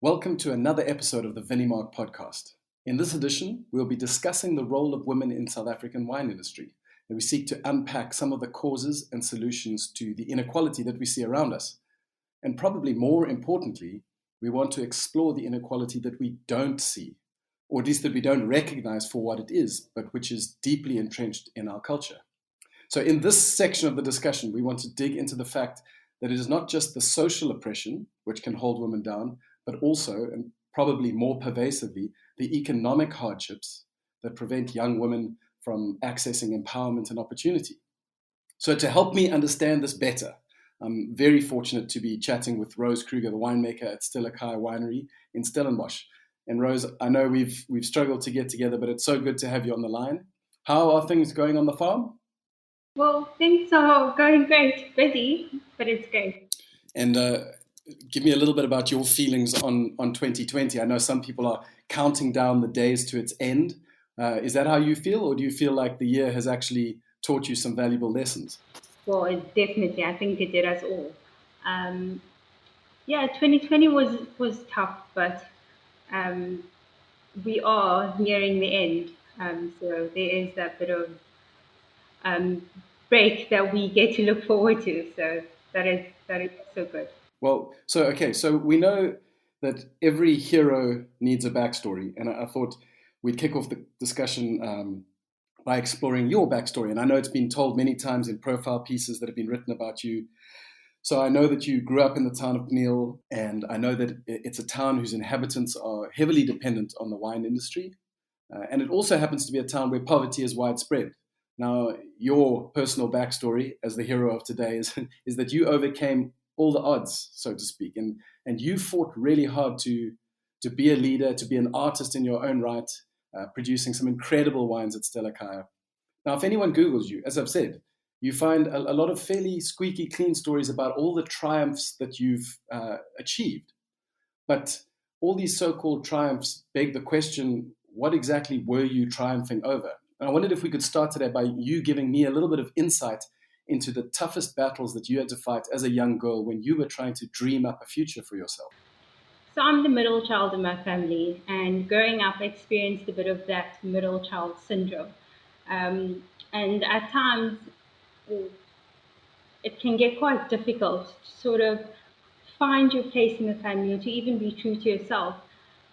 Welcome to another episode of the Vinimark Podcast. In this edition, we'll be discussing the role of women in South African wine industry, and we seek to unpack some of the causes and solutions to the inequality that we see around us. And probably more importantly, we want to explore the inequality that we don't see, or at least that we don't recognize for what it is, but which is deeply entrenched in our culture. So in this section of the discussion, we want to dig into the fact that it is not just the social oppression which can hold women down, but also, and probably more pervasively, the economic hardships that prevent young women from accessing empowerment and opportunity. So to help me understand this better, I'm very fortunate to be chatting with Rose Kruger, the winemaker at Stellekaya winery in Stellenbosch. And Rose, I know we've struggled to get together, but it's so good to have you on the line. How are things going on the farm? Well, things are going great. Busy, but it's great. And give me a little bit about your feelings on 2020. I know some people are counting down the days to its end. Is that how you feel, or do you feel like the year has actually taught you some valuable lessons? Well, definitely. I think it did us all. 2020 was tough, but we are nearing the end. So there is that bit of break that we get to look forward to. So that is so good. Well, so we know that every hero needs a backstory, and I thought we'd kick off the discussion by exploring your backstory. And I know it's been told many times in profile pieces that have been written about you. So I know that you grew up in the town of Pniel, and I know that it's a town whose inhabitants are heavily dependent on the wine industry. And it also happens to be a town where poverty is widespread. Now, your personal backstory as the hero of today is that you overcame all the odds, so to speak, and you fought really hard to be a leader, to be an artist in your own right, producing some incredible wines at Stellekaya. Now, if anyone Googles you, as I've said, you find a lot of fairly squeaky clean stories about all the triumphs that you've achieved. But all these so-called triumphs beg the question, what exactly were you triumphing over? And I wondered if we could start today by you giving me a little bit of insight into the toughest battles that you had to fight as a young girl when you were trying to dream up a future for yourself. So I'm the middle child in my family, and growing up, I experienced a bit of that middle child syndrome. And at times, it can get quite difficult to sort of find your place in the family or to even be true to yourself.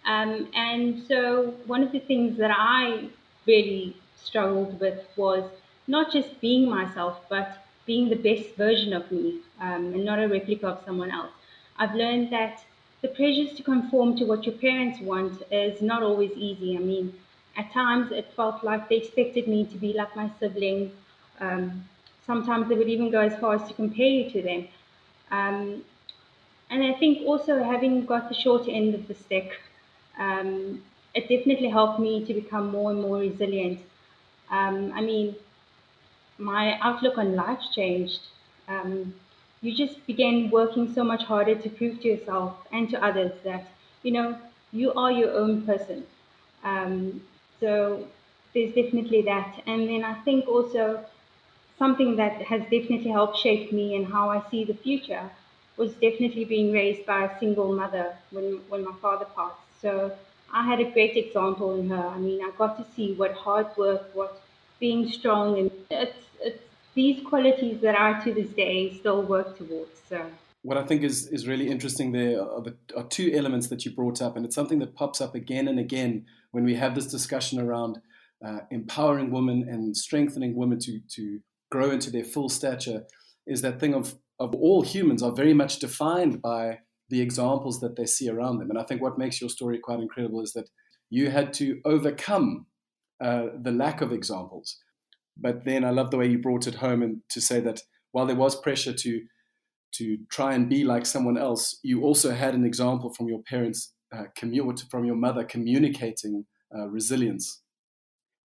And so one of the things that I really struggled with was not just being myself, but being the best version of me, and not a replica of someone else. I've learned that the pressures to conform to what your parents want is not always easy. I mean, at times it felt like they expected me to be like my siblings. Um, Sometimes they would even go as far as to compare you to them. Um, and I think also having got the short end of the stick, it definitely helped me to become more and more resilient. I mean, my outlook on life changed. Um, you just began working so much harder to prove to yourself and to others that, you know, you are your own person. Um, so there's definitely that. And then I think also something that has definitely helped shape me and how I see the future was definitely being raised by a single mother when my father passed. So I had a great example in her. I mean, I got to see what hard work, what being strong, and it's these qualities that I to this day still work towards. So What I think is really interesting there are two elements that you brought up, and it's something that pops up again and again when we have this discussion around empowering women and strengthening women to grow into their full stature, is that thing of all humans are very much defined by the examples that they see around them. And I think what makes your story quite incredible is that you had to overcome the lack of examples. But then I love the way you brought it home and to say that while there was pressure to try and be like someone else, you also had an example from your parents, from your mother communicating resilience.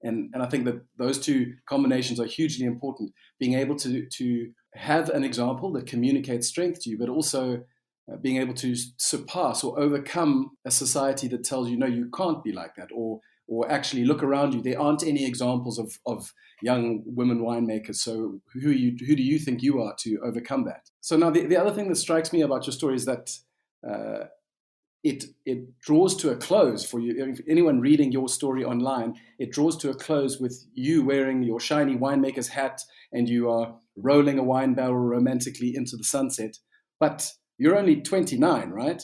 And I think that those two combinations are hugely important. Being able to have an example that communicates strength to you, but also being able to surpass or overcome a society that tells you, no, you can't be like that, or actually look around you. There aren't any examples of young women winemakers. So who do you think you are to overcome that? So now the other thing that strikes me about your story is that it draws to a close for you. If anyone reading your story online, it draws to a close with you wearing your shiny winemaker's hat and you are rolling a wine barrel romantically into the sunset. But you're only 29, right?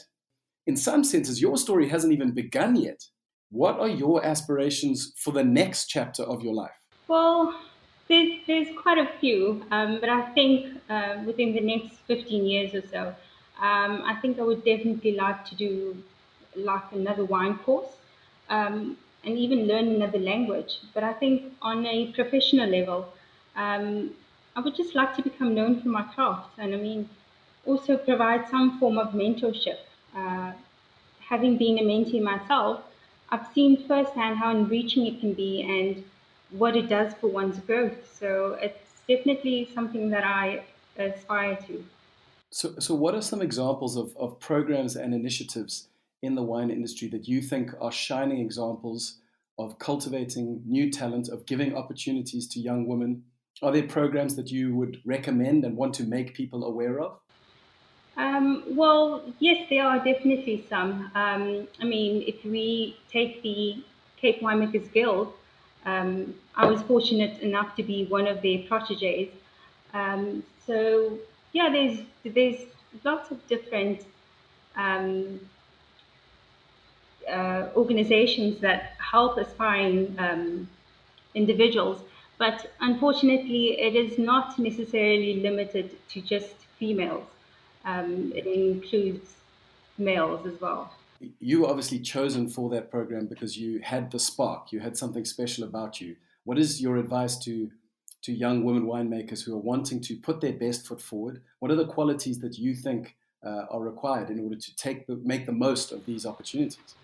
In some senses, your story hasn't even begun yet. What are your aspirations for the next chapter of your life? Well, there's quite a few, but I think within the next 15 years or so, I think I would definitely like to do like another wine course, and even learn another language. But I think on a professional level, I would just like to become known for my craft, and I mean, also provide some form of mentorship. Uh, Having been a mentee myself, I've seen firsthand how enriching it can be and what it does for one's growth. So it's definitely something that I aspire to. So what are some examples of programs and initiatives in the wine industry that you think are shining examples of cultivating new talent, of giving opportunities to young women? Are there programs that you would recommend and want to make people aware of? Well, yes, there are definitely some. I mean, if we take the Cape Winemakers Guild, I was fortunate enough to be one of their proteges. So yeah, there's lots of different um, organizations that help aspiring individuals, but unfortunately, it is not necessarily limited to just females. It includes males as well. You were obviously chosen for that program because you had the spark, you had something special about you. What is your advice to young women winemakers who are wanting to put their best foot forward? What are the qualities that you think are required in order to make the most of these opportunities?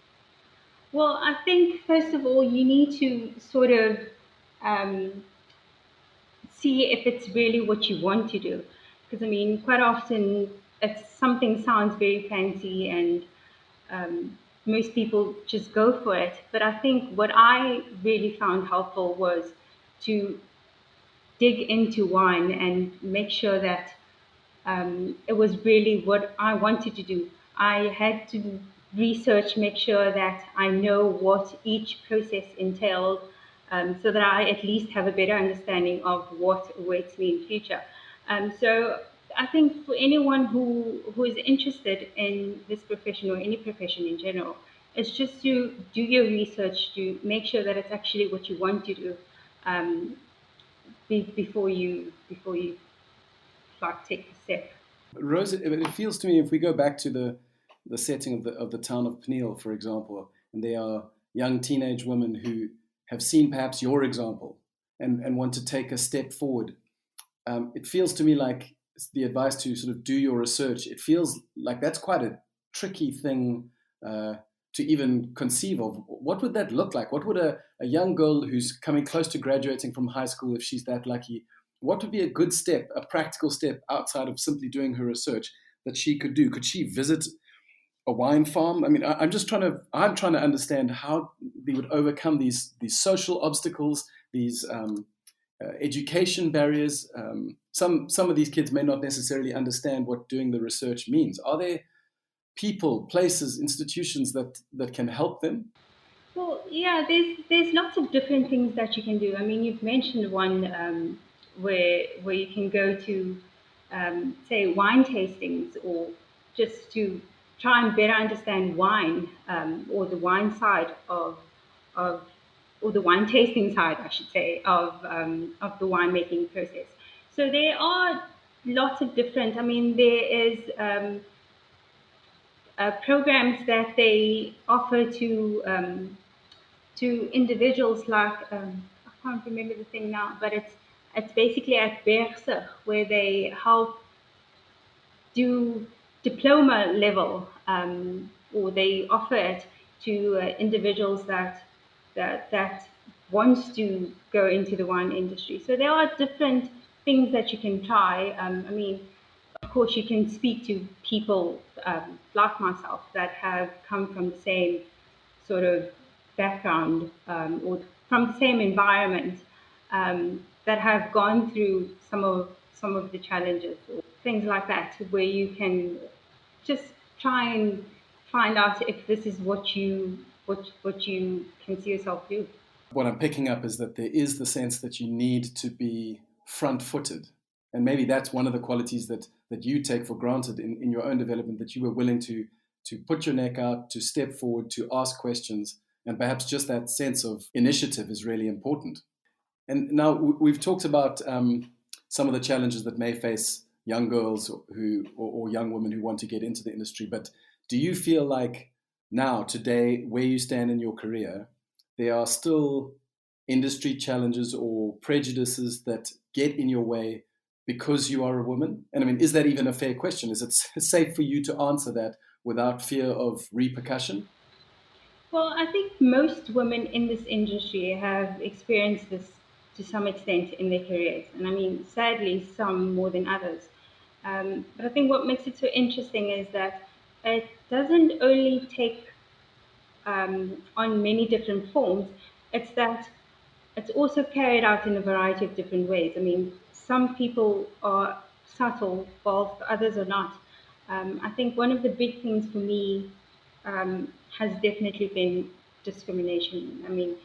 Well, I think first of all, you need to sort of um, see if it's really what you want to do. Because I mean, quite often, if something sounds very fancy and most people just go for it. But I think what I really found helpful was to dig into wine and make sure that it was really what I wanted to do. I had to research, make sure that I know what each process entailed, so that I at least have a better understanding of what awaits me in future. So I think for anyone who is interested in this profession or any profession in general, it's just to do your research to make sure that it's actually what you want to do, um, before you like take the step. Rose, it feels to me if we go back to the setting of the town of Pniel, for example, and there are young teenage women who have seen perhaps your example and want to take a step forward. It feels to me like the advice to sort of do your research. It feels like that's quite a tricky thing to even conceive of. What would that look like? What would a young girl who's coming close to graduating from high school, if she's that lucky, what would be a good step, a practical step outside of simply doing her research that she could do? Could she visit a wine farm? I mean, I'm trying to understand how they would overcome these social obstacles, these education barriers. Some of these kids may not necessarily understand what doing the research means. Are there people, places, institutions that can help them? Well, yeah, there's lots of different things that you can do. I mean, you've mentioned one where you can go to say wine tastings or just to try and better understand wine, or the wine side of or the wine tasting side, I should say, of the winemaking process. So there are lots of different. I mean, there is programs that they offer to individuals like I can't remember the thing now, but it's basically at Bergse where they help do diploma level, or they offer it to individuals that wants to go into the wine industry. So there are different things that you can try. I mean, of course, you can speak to people like myself that have come from the same sort of background, or from the same environment, that have gone through some of the challenges or things like that, where you can just try and find out if this is what you can see yourself do. What I'm picking up is that there is the sense that you need to be front-footed. And maybe that's one of the qualities that you take for granted in your own development, that you were willing to put your neck out, to step forward, to ask questions. And perhaps just that sense of initiative is really important. And now we've talked about some of the challenges that may face young girls or young women who want to get into the industry. But do you feel like now, today, where you stand in your career, there are still industry challenges or prejudices that get in your way because you are a woman? And I mean, is that even a fair question? Is it safe for you to answer that without fear of repercussion? Well, I think most women in this industry have experienced this to some extent in their careers. And I mean, sadly, some more than others. But I think what makes it so interesting is that it doesn't only take on many different forms, it's that it's also carried out in a variety of different ways. I mean, some people are subtle, whilst others are not. I think one of the big things for me has definitely been discrimination. I mean,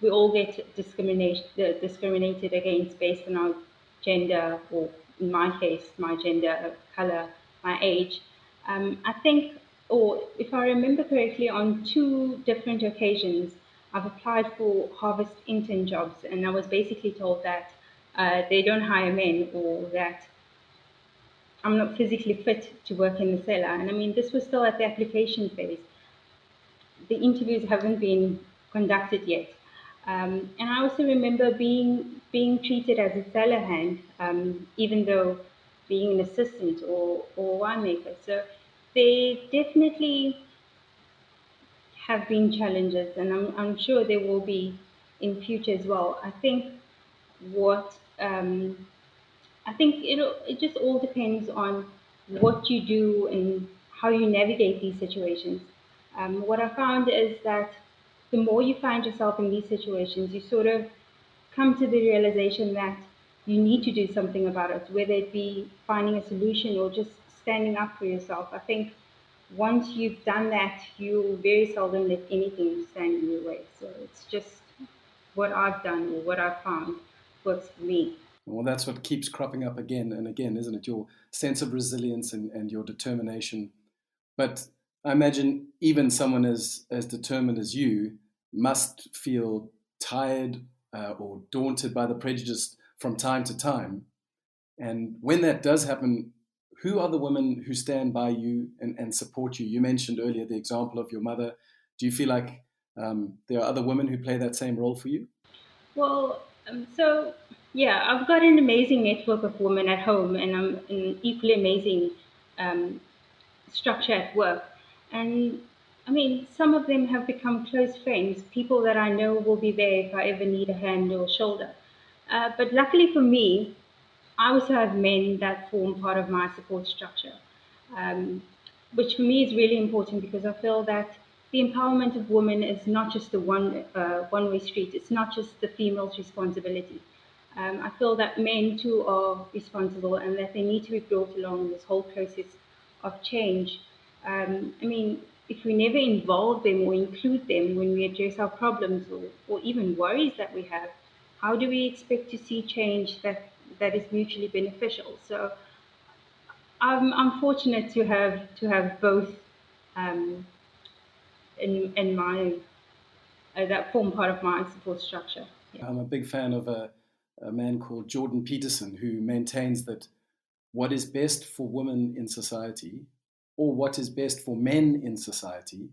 we all get discriminated against based on our gender, or in my case, my gender, color, my age. I think, or if I remember correctly, on two different occasions, I've applied for harvest intern jobs, and I was basically told that they don't hire men, or that I'm not physically fit to work in the cellar. And I mean, this was still at the application phase. The interviews haven't been conducted yet. And I also remember being treated as a cellar hand, even though being an assistant or winemaker. So they definitely have been challenges, and I'm sure there will be in future as well. What I think it just all depends on what you do and how you navigate these situations. What I found is that the more you find yourself in these situations, you sort of come to the realization that you need to do something about it, whether it be finding a solution or just standing up for yourself. I think once you've done that, you very seldom let anything stand in your way. So it's just what I've done or what I've found works for me. Well, that's what keeps cropping up again and again, isn't it? Your sense of resilience and your determination. But I imagine even someone as determined as you must feel tired or daunted by the prejudice from time to time. And when that does happen, who are the women who stand by you and support you? You mentioned earlier the example of your mother. Do you feel like there are other women who play that same role for you? Well, so yeah, I've got an amazing network of women at home, and I'm an equally amazing um, structure at work. And I mean, some of them have become close friends, people that I know will be there if I ever need a hand or a shoulder. But luckily for me, I also have men that form part of my support structure, um, which for me is really important because I feel that the empowerment of women is not just a one-way street. It's not just the female's responsibility. I feel that men too are responsible and that they need to be brought along in this whole process of change. I mean, if we never involve them or include them when we address our problems or even worries that we have, how do we expect to see change that is mutually beneficial? So I'm fortunate to have both um, in my that form part of my support structure. Yeah. I'm a big fan of a man called Jordan Peterson who maintains that what is best for women in society or what is best for men in society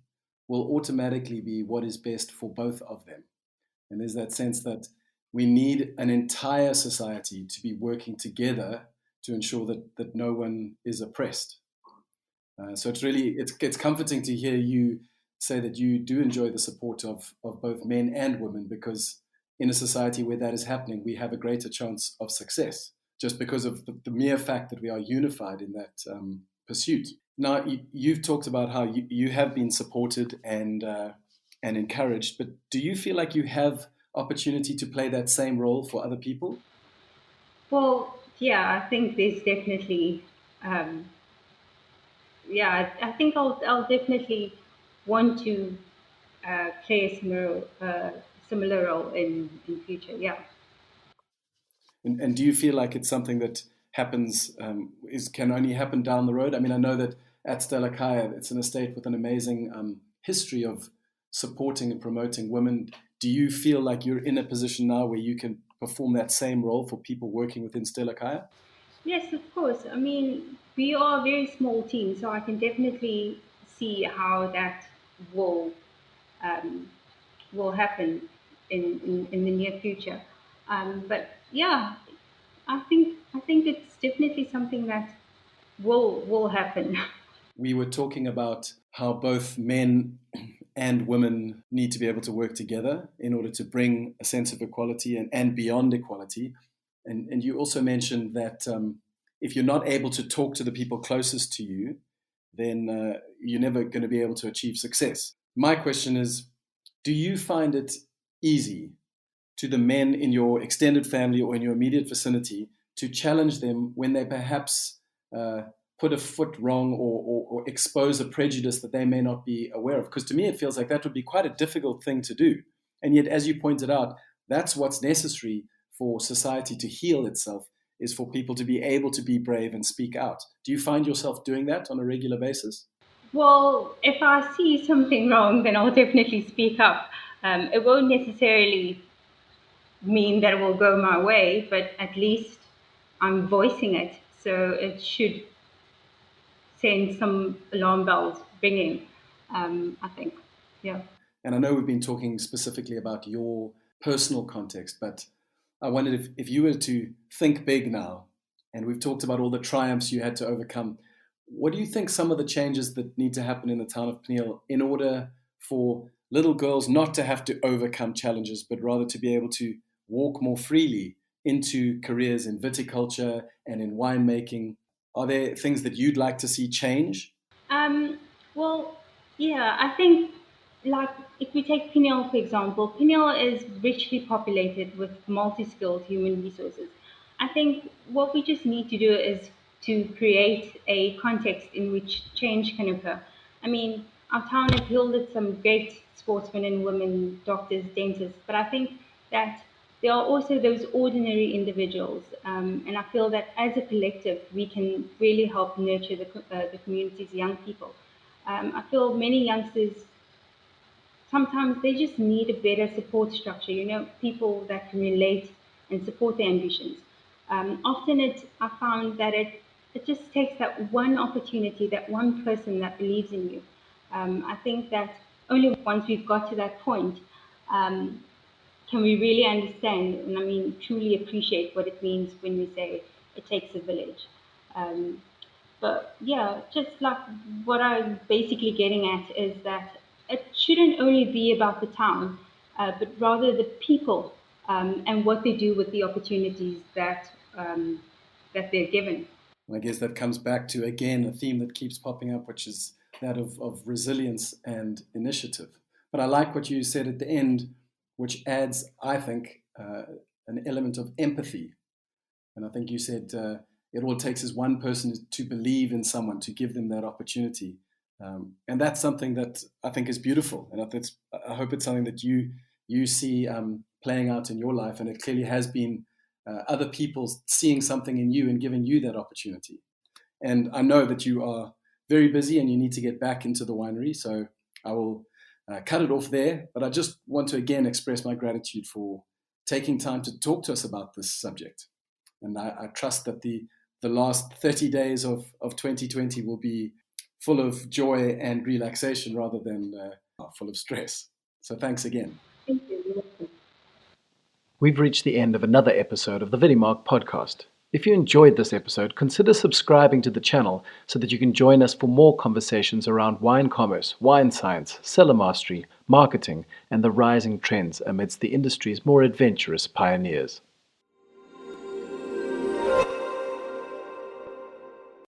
will automatically be what is best for both of them. And there's that sense that we need an entire society to be working together to ensure that no one is oppressed. So it's comforting to hear you say that you do enjoy the support of both men and women, because in a society where that is happening, we have a greater chance of success just because of the mere fact that we are unified in that pursuit. Now, you've talked about how you have been supported and encouraged, but do you feel like you have opportunity to play that same role for other people? Well, yeah, I think there's definitely um, yeah, I think I'll definitely want to play a similar role in future. Yeah. And do you feel like it's something that happens, can only happen down the road? I mean, I know that at Stellekaya, it's an estate with an amazing history of supporting and promoting women. Do you feel like you're in a position now where you can perform that same role for people working within Stellekaya? Yes, of course. I mean, we are a very small team, so I can definitely see how that will um, will happen in the near future. But yeah, I think it's definitely something that will happen. We were talking about how both men and women need to be able to work together in order to bring a sense of equality and beyond equality. And you also mentioned that if you're not able to talk to the people closest to you, then you're never going to be able to achieve success. My question is, do you find it easy to the men in your extended family or in your immediate vicinity to challenge them when they perhaps uh, put a foot wrong or expose a prejudice that they may not be aware of? Because to me, it feels like that would be quite a difficult thing to do. And yet, as you pointed out, that's what's necessary for society to heal itself, is for people to be able to be brave and speak out. Do you find yourself doing that on a regular basis? Well, if I see something wrong, then I'll definitely speak up. It won't necessarily mean that it will go my way, but at least I'm voicing it. So it should send some alarm bells ringing, I think. Yeah. And I know we've been talking specifically about your personal context, but I wondered if you were to think big now, and we've talked about all the triumphs you had to overcome, what do you think some of the changes that need to happen in the town of Pniel in order for little girls not to have to overcome challenges, but rather to be able to walk more freely into careers in viticulture and in winemaking? Are there things that you'd like to see change? Um, well, yeah, I think like if we take Pniel for example, Pniel is richly populated with multi-skilled human resources. I think what we just need to do is to create a context in which change can occur. I mean, our town has yielded some great sportsmen and women, doctors, dentists, but I think that there are also those ordinary individuals, and I feel that as a collective, we can really help nurture the community's young people. I feel many youngsters sometimes they just need a better support structure, people that can relate and support their ambitions. Often I found that it just takes that one opportunity, that one person that believes in you. I think that only once we've got to that point um, can we really understand and I mean truly appreciate what it means when we say it takes a village. Um, but yeah, just like what I'm basically getting at is that it shouldn't only be about the town, but rather the people and what they do with the opportunities that they're given. And I guess that comes back to, again, a theme that keeps popping up, which is that of resilience and initiative. But I like what you said at the end, which adds, I think, an element of empathy. And I think you said it all it takes is one person to believe in someone, to give them that opportunity. And that's something that I think is beautiful. And I hope it's something that you see playing out in your life. And it clearly has been other people seeing something in you and giving you that opportunity. And I know that you are very busy and you need to get back into the winery. So I will cut it off there. But I just want to again express my gratitude for taking time to talk to us about this subject. And I trust that the last 30 days of 2020 will be full of joy and relaxation rather than full of stress. So thanks again. Thank you. We've reached the end of another episode of the Vinimark Podcast. If you enjoyed this episode, consider subscribing to the channel so that you can join us for more conversations around wine commerce, wine science, cellar mastery, marketing, and the rising trends amidst the industry's more adventurous pioneers.